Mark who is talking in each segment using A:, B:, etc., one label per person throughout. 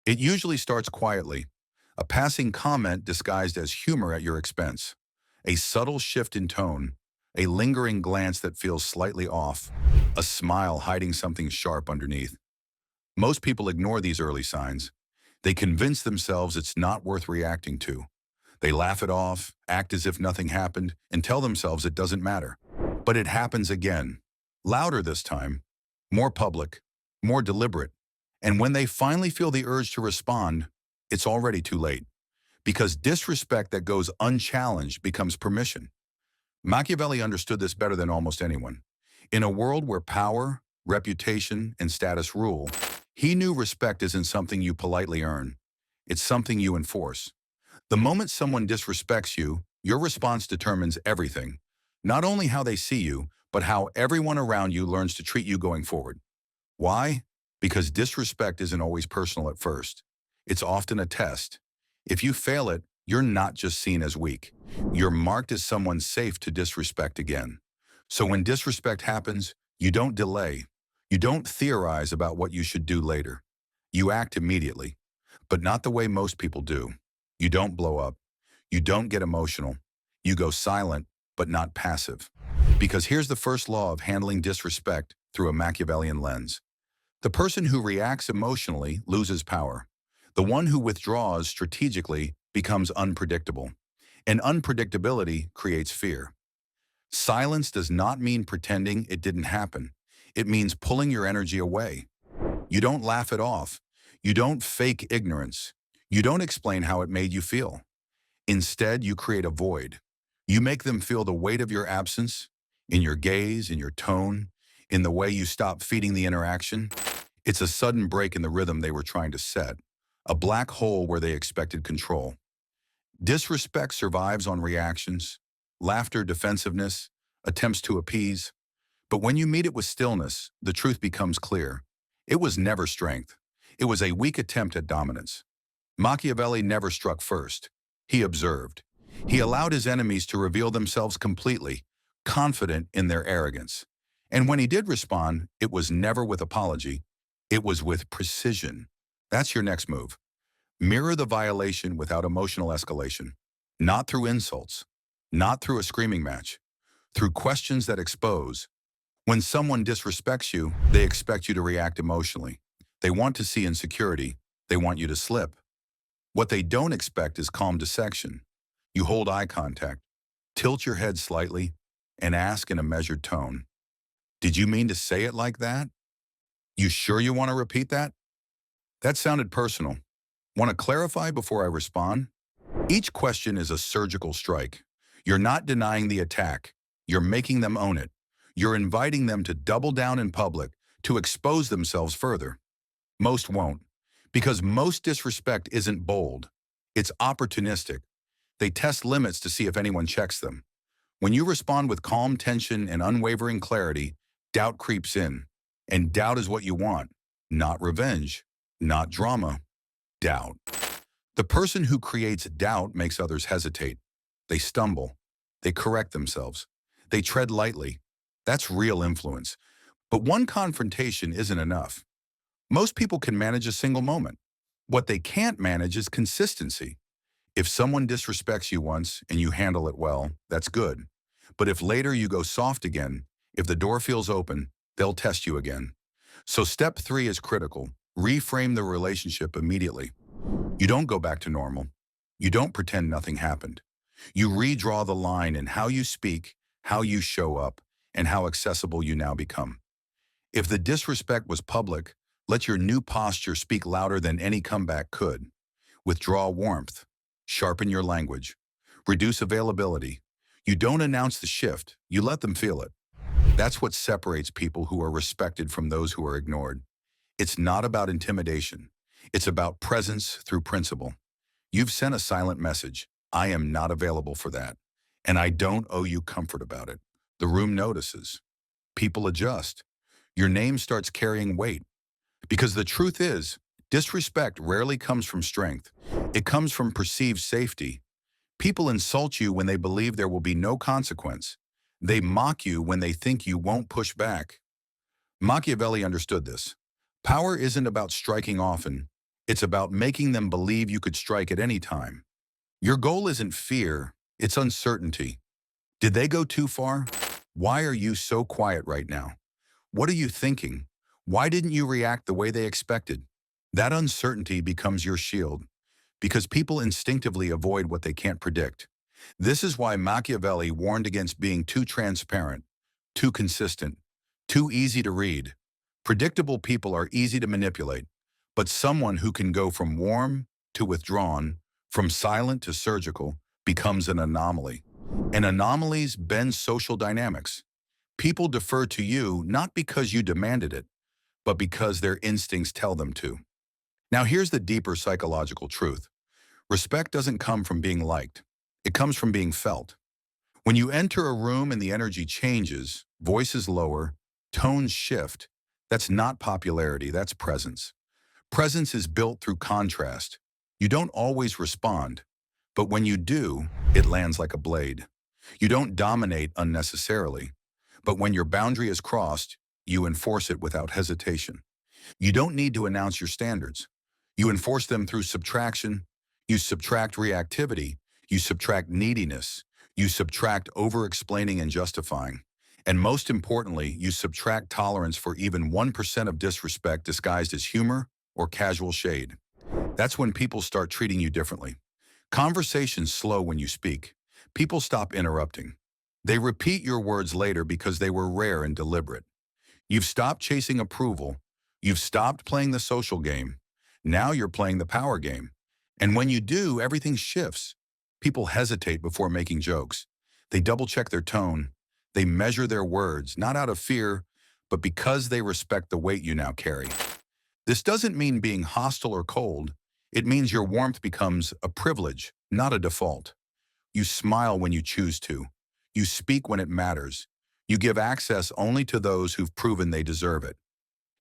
A: It usually starts quietly, a passing comment disguised as humor at your expense, a subtle shift in tone, a lingering glance that feels slightly off, a smile hiding something sharp underneath. Most people ignore these early signs. They convince themselves it's not worth reacting to. They laugh it off, act as if nothing happened, and tell themselves it doesn't matter. But it happens again. Louder this time, more public, more deliberate. And when they finally feel the urge to respond, it's already too late. Because disrespect that goes unchallenged becomes permission. Machiavelli understood this better than almost anyone. In a world where power, reputation, and status rule, he knew respect isn't something you politely earn. It's something you enforce. The moment someone disrespects you, your response determines everything. Not only how they see you, but how everyone around you learns to treat you going forward. Why? Because disrespect isn't always personal at first. It's often a test. If you fail it, you're not just seen as weak. You're marked as someone safe to disrespect again. So when disrespect happens, you don't delay. You don't theorize about what you should do later. You act immediately, but not the way most people do. You don't blow up. You don't get emotional. You go silent, but not passive. Because here's the first law of handling disrespect through a Machiavellian lens. The person who reacts emotionally loses power. The one who withdraws strategically becomes unpredictable. And unpredictability creates fear. Silence does not mean pretending it didn't happen. It means pulling your energy away. You don't laugh it off. You don't fake ignorance. You don't explain how it made you feel. Instead, you create a void. You make them feel the weight of your absence, in your gaze, in your tone, in the way you stop feeding the interaction. It's a sudden break in the rhythm they were trying to set, a black hole where they expected control. Disrespect survives on reactions, laughter, defensiveness, attempts to appease. But when you meet it with stillness, the truth becomes clear. It was never strength. It was a weak attempt at dominance. Machiavelli never struck first. He observed. He allowed his enemies to reveal themselves completely, confident in their arrogance. And when he did respond, it was never with apology. It was with precision. That's your next move. Mirror the violation without emotional escalation. Not through insults. Not through a screaming match. Through questions that expose. When someone disrespects you, they expect you to react emotionally. They want to see insecurity. They want you to slip. What they don't expect is calm dissection. You hold eye contact, tilt your head slightly, and ask in a measured tone, "Did you mean to say it like that? You sure you want to repeat that? That sounded personal. Want to clarify before I respond?" Each question is a surgical strike. You're not denying the attack. You're making them own it. You're inviting them to double down in public, to expose themselves further. Most won't, because most disrespect isn't bold. It's opportunistic. They test limits to see if anyone checks them. When you respond with calm tension and unwavering clarity, doubt creeps in. And doubt is what you want. Not revenge, not drama, doubt. The person who creates doubt makes others hesitate. They stumble. They correct themselves. They tread lightly. That's real influence. But one confrontation isn't enough. Most people can manage a single moment. What they can't manage is consistency. If someone disrespects you once and you handle it well, that's good. But if later you go soft again, if the door feels open, they'll test you again. So step 3 is critical. Reframe the relationship immediately. You don't go back to normal. You don't pretend nothing happened. You redraw the line in how you speak, how you show up, and how accessible you now become. If the disrespect was public, let your new posture speak louder than any comeback could. Withdraw warmth. Sharpen your language. Reduce availability. You don't announce the shift, you let them feel it. That's what separates people who are respected from those who are ignored. It's not about intimidation. It's about presence through principle. You've sent a silent message. I am not available for that. And I don't owe you comfort about it. The room notices. People adjust. Your name starts carrying weight. Because the truth is, disrespect rarely comes from strength. It comes from perceived safety. People insult you when they believe there will be no consequence. They mock you when they think you won't push back. Machiavelli understood this. Power isn't about striking often. It's about making them believe you could strike at any time. Your goal isn't fear, it's uncertainty. Did they go too far? Why are you so quiet right now? What are you thinking? Why didn't you react the way they expected? That uncertainty becomes your shield, because people instinctively avoid what they can't predict. This is why Machiavelli warned against being too transparent, too consistent, too easy to read. Predictable people are easy to manipulate, but someone who can go from warm to withdrawn, from silent to surgical, becomes an anomaly. And anomalies bend social dynamics. People defer to you not because you demanded it, but because their instincts tell them to. Now here's the deeper psychological truth. Respect doesn't come from being liked. It comes from being felt. When you enter a room and the energy changes, voices lower, tones shift, that's not popularity, that's presence. Presence is built through contrast. You don't always respond, but when you do, it lands like a blade. You don't dominate unnecessarily, but when your boundary is crossed, you enforce it without hesitation. You don't need to announce your standards. You enforce them through subtraction. You subtract reactivity. You subtract neediness. You subtract over-explaining and justifying. And most importantly, you subtract tolerance for even 1% of disrespect disguised as humor or casual shade. That's when people start treating you differently. Conversations slow when you speak. People stop interrupting. They repeat your words later because they were rare and deliberate. You've stopped chasing approval. You've stopped playing the social game. Now you're playing the power game. And when you do, everything shifts. People hesitate before making jokes. They double-check their tone. They measure their words, not out of fear, but because they respect the weight you now carry. This doesn't mean being hostile or cold. It means your warmth becomes a privilege, not a default. You smile when you choose to. You speak when it matters. You give access only to those who've proven they deserve it.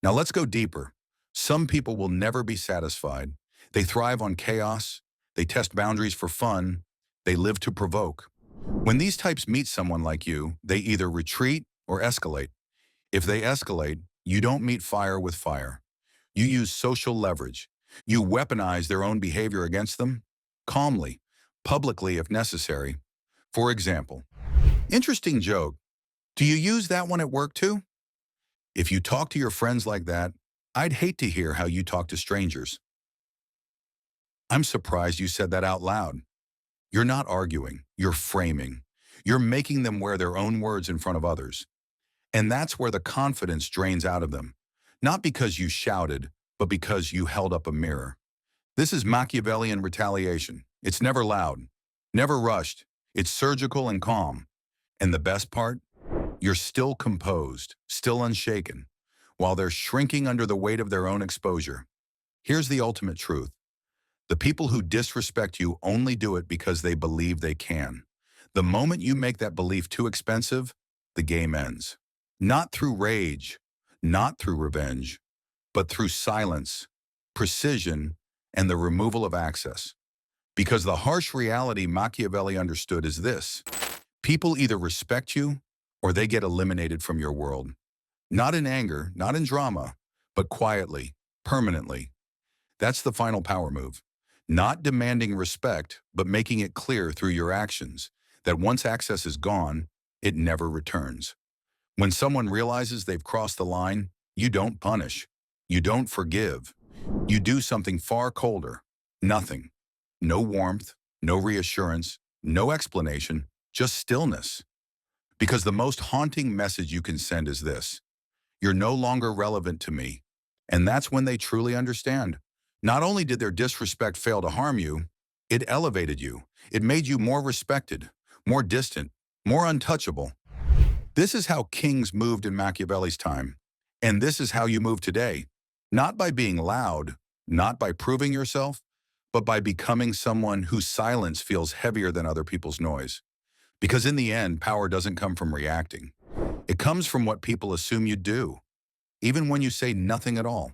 A: Now let's go deeper. Some people will never be satisfied. They thrive on chaos. They test boundaries for fun. They live to provoke. When these types meet someone like you, they either retreat or escalate. If they escalate, you don't meet fire with fire. You use social leverage. You weaponize their own behavior against them, calmly, publicly if necessary. For example, interesting joke. Do you use that one at work too? If you talk to your friends like that, I'd hate to hear how you talk to strangers. I'm surprised you said that out loud. You're not arguing, you're framing. You're making them wear their own words in front of others. And that's where the confidence drains out of them. Not because you shouted, but because you held up a mirror. This is Machiavellian retaliation. It's never loud, never rushed. It's surgical and calm. And the best part? You're still composed, still unshaken, while they're shrinking under the weight of their own exposure. Here's the ultimate truth. The people who disrespect you only do it because they believe they can. The moment you make that belief too expensive, the game ends. Not through rage, not through revenge, but through silence, precision, and the removal of access. Because the harsh reality Machiavelli understood is this: people either respect you or they get eliminated from your world. Not in anger, not in drama, but quietly, permanently. That's the final power move. Not demanding respect, but making it clear through your actions that once access is gone, it never returns. When someone realizes they've crossed the line, you don't punish. You don't forgive. You do something far colder. Nothing. No warmth, no reassurance, no explanation, just stillness. Because the most haunting message you can send is this: you're no longer relevant to me. And that's when they truly understand. Not only did their disrespect fail to harm you, it elevated you. It made you more respected, more distant, more untouchable. This is how kings moved in Machiavelli's time. And this is how you move today. Not by being loud, not by proving yourself, but by becoming someone whose silence feels heavier than other people's noise. Because in the end, power doesn't come from reacting. It comes from what people assume you do, even when you say nothing at all.